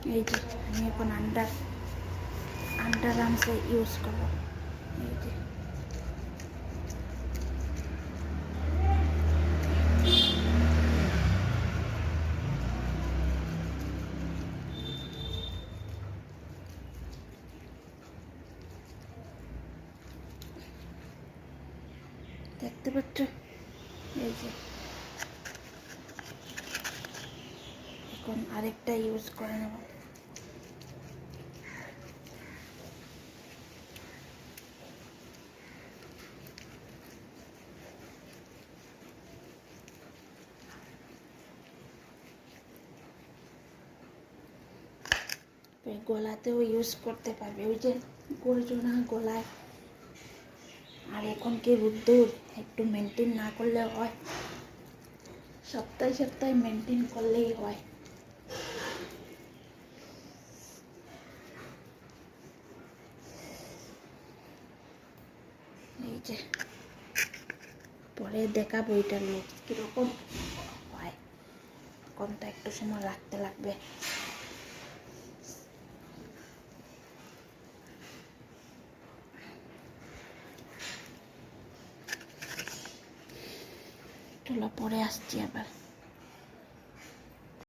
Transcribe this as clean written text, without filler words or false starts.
এই যে আমি এখন আন্ডার আর্মসে ইউজ করবো। এই যে দেখতে পাচ্ছ, এই যে এখন আরেকটা ইউজ করে নেব। গলাতেও ইউজ করতে পারবে, ওই যে গর্জনা গলায়। আর এখন কি রোদ্দুর, একটু মেনটেন না করলে হয়? সপ্তাহে সপ্তাহে মেনটেন করলেই হয়। এই যে পরে দেখাবো এটা লুক কীরকম হয়। এখন তো একটু সময় রাখতে লাগবে। চলো পরে আসছি আবার।